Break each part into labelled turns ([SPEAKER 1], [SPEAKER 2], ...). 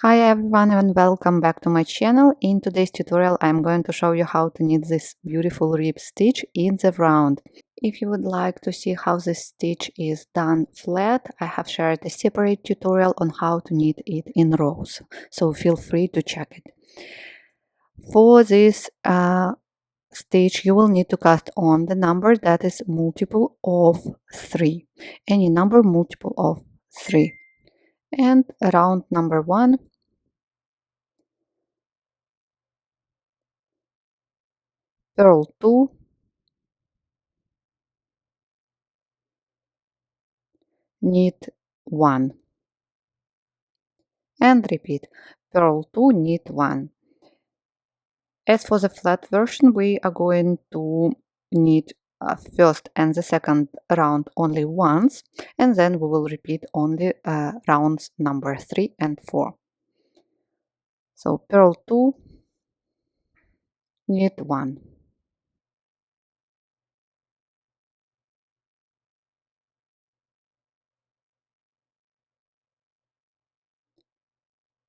[SPEAKER 1] Hi everyone and welcome back to my channel. In today's tutorial I'm going to show you how to knit this beautiful rib stitch in the round. If you would like to see how this stitch is done flat, I have shared a separate tutorial on how to knit it in rows, so feel free to check it. For this stitch you will need to cast on the number that is multiple of 3, any number multiple of 3, and round number 1, purl 2, knit 1, and repeat purl 2, knit 1. As for the flat version, we are going to knit first and the second round only once, and then we will repeat only rounds number 3 and 4. So purl 2, knit 1,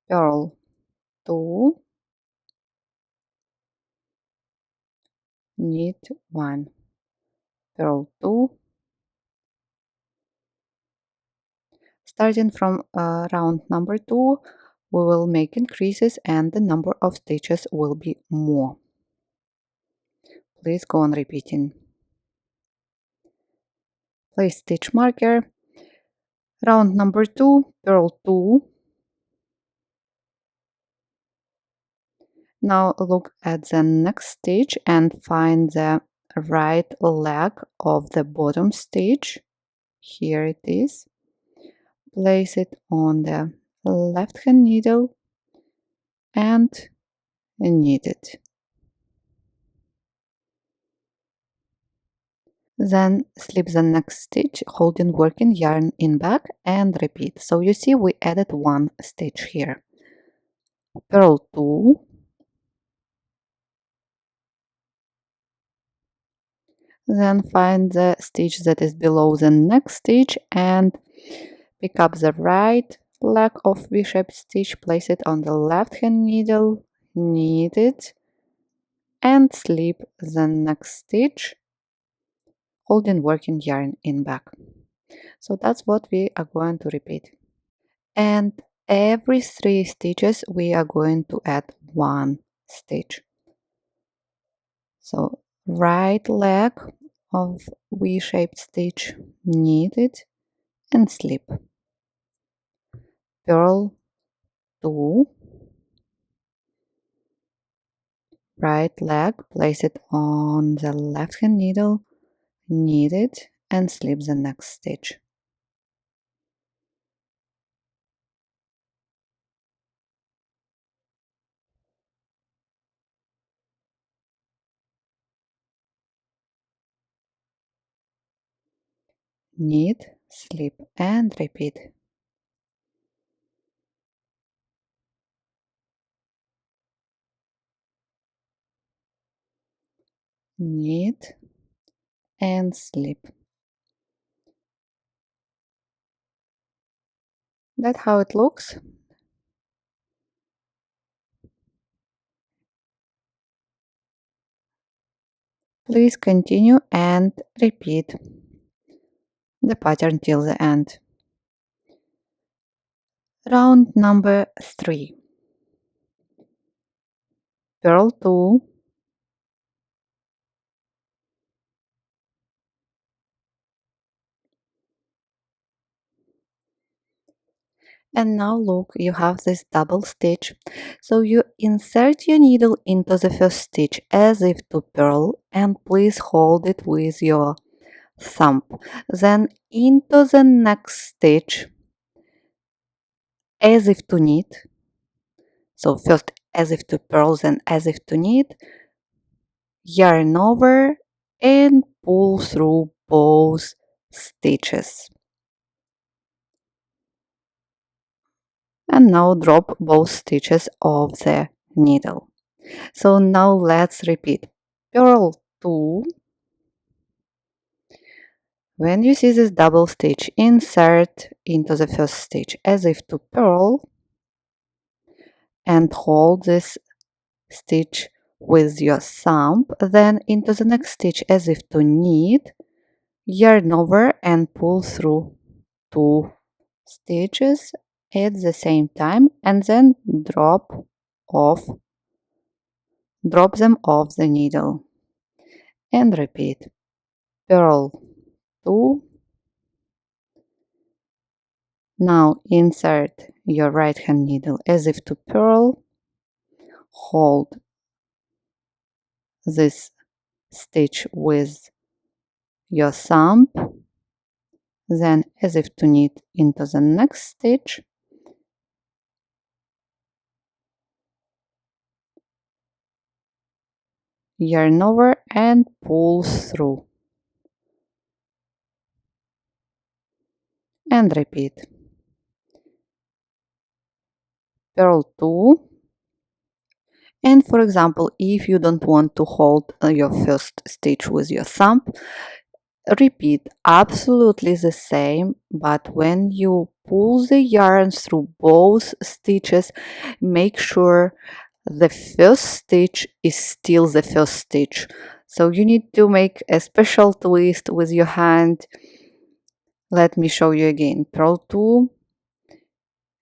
[SPEAKER 1] purl 2, knit 1, purl 2. Starting from round number 2, we will make increases and the number of stitches will be more. Please go on repeating. Place stitch marker. Round number 2, purl 2. Now look at the next stitch and find the right leg of the bottom stitch. Here it is. Place it on the left hand needle and knit it. Then slip the next stitch holding working yarn in back and repeat. So you see we added one stitch here. Purl 2, then find the stitch that is below the next stitch and pick up the right leg of V-shaped stitch, place it on the left hand needle, knit it, and slip the next stitch holding working yarn in back. So that's what we are going to repeat. And every 3 stitches we are going to add one stitch. So right leg of V-shaped stitch, knit it and slip. Purl 2, right leg, place it on the left hand needle, knit it and slip the next stitch. Knit, slip and repeat. Knit and slip. That's how it looks. Please continue and repeat the pattern till the end. Round number 3. Purl 2, and now look, you have this double stitch. So you insert your needle into the first stitch as if to purl, and please hold it with your thumb. Then into the next stitch as if to knit. So first as if to purl, then as if to knit, yarn over and pull through both stitches. And now drop both stitches of the needle. So now let's repeat. Purl 2. When you see this double stitch, insert into the first stitch as if to purl, and hold this stitch with your thumb, then into the next stitch as if to knit, yarn over and pull through 2 stitches at the same time, and then off drop them off the needle and repeat. Purl 2. Now insert your right hand needle as if to purl, hold this stitch with your thumb, then as if to knit into the next stitch, yarn over and pull through and repeat. Purl 2. And for example, if you don't want to hold your first stitch with your thumb, repeat absolutely the same, but when you pull the yarn through both stitches, make sure the first stitch is still the first stitch. So you need to make a special twist with your hand. Let me show you again. Purl 2.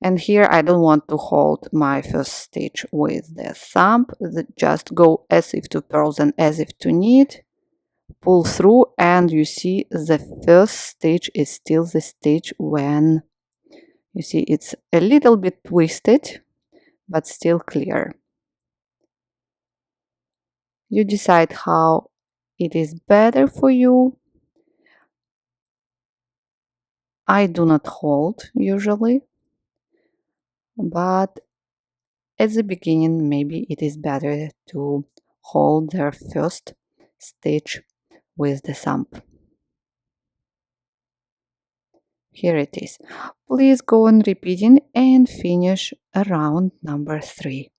[SPEAKER 1] And here I don't want to hold my first stitch with the thumb. Just go as if to purl and as if to knit. Pull through, and you see the first stitch is still the stitch when you see it's a little bit twisted, but still clear. You decide how it is better for you. I do not hold usually, but at the beginning maybe it is better to hold their first stitch with the thumb. Here it is. Please go on repeating and finish round number 3.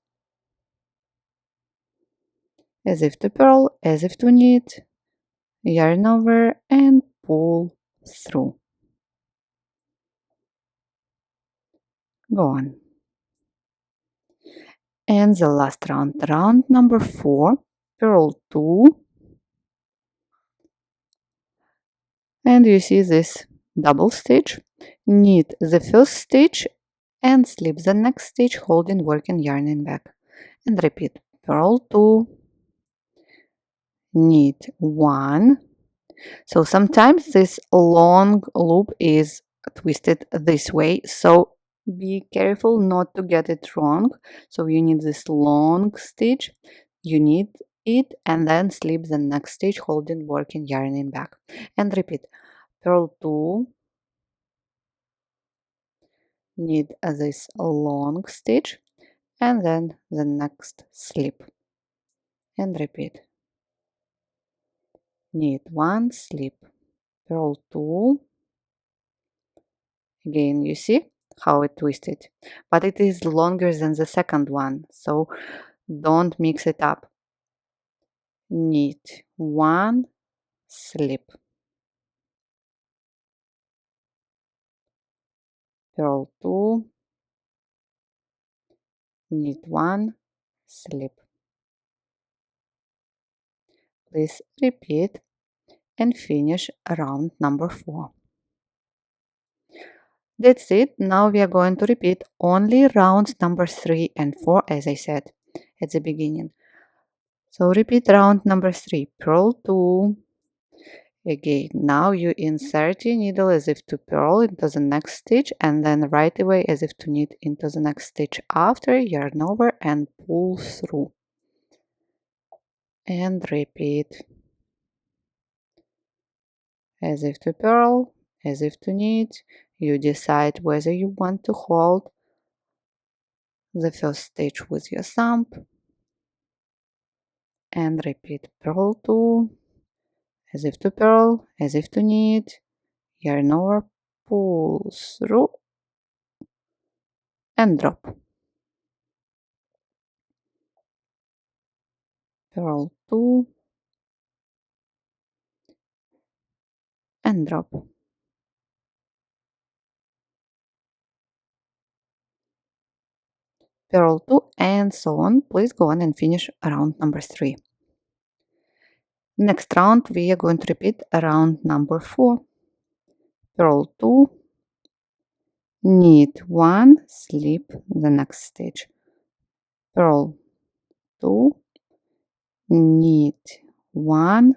[SPEAKER 1] As if to purl, as if to knit, yarn over and pull through. Go on. And the last round, round number 4, purl 2, and you see this double stitch, knit the first stitch and slip the next stitch holding working yarn in back, and repeat. Purl 2, knit 1. So sometimes this long loop is twisted this way, so be careful not to get it wrong. So you need this long stitch, you need it, and then slip the next stitch holding working yarn in back, and repeat. Purl 2, knit this long stitch, and then the next slip, and repeat. Knit 1, slip, purl 2. Again, you see how it twisted, but it is longer than the second one, so don't mix it up. Knit 1, slip, purl 2, knit 1, slip. Please repeat and finish round number 4. That's it. Now we are going to repeat only rounds number 3 and 4, as I said at the beginning. So repeat round number 3, purl 2. Again, now you insert your needle as if to purl into the next stitch, and then right away as if to knit into the next stitch after, yarn over and pull through. And repeat. As if to purl, as if to knit. You decide whether you want to hold the first stitch with your thumb, and repeat. Purl 2, as if to purl, as if to knit, yarn over, pull through, and drop. Purl 2, and drop. purl 2, and so on. Please go on and finish round number 3. Next round we are going to repeat round number 4. Purl 2, knit 1, slip the next stitch. Purl 2, knit 1,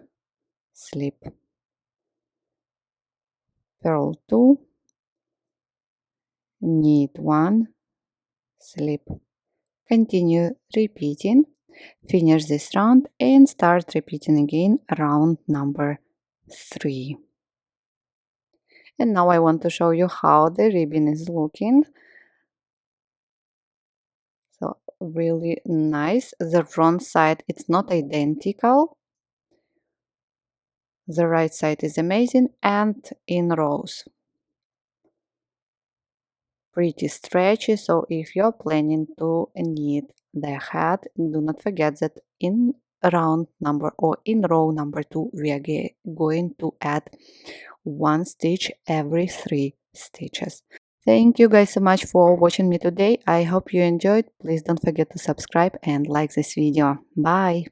[SPEAKER 1] slip. Purl 2, knit 1, slip. Continue repeating. Finish this round and start repeating again round number 3. And now I want to show you how the ribbon is looking. So really nice. The front side, it's not identical. The right side is amazing and in rows. Pretty stretchy, so if you're planning to knit the hat, do not forget that in round number or in row number 2 we are going to add 1 stitch every 3 stitches. Thank you guys so much for watching me today. I hope you enjoyed. Please don't forget to subscribe and like this video. Bye.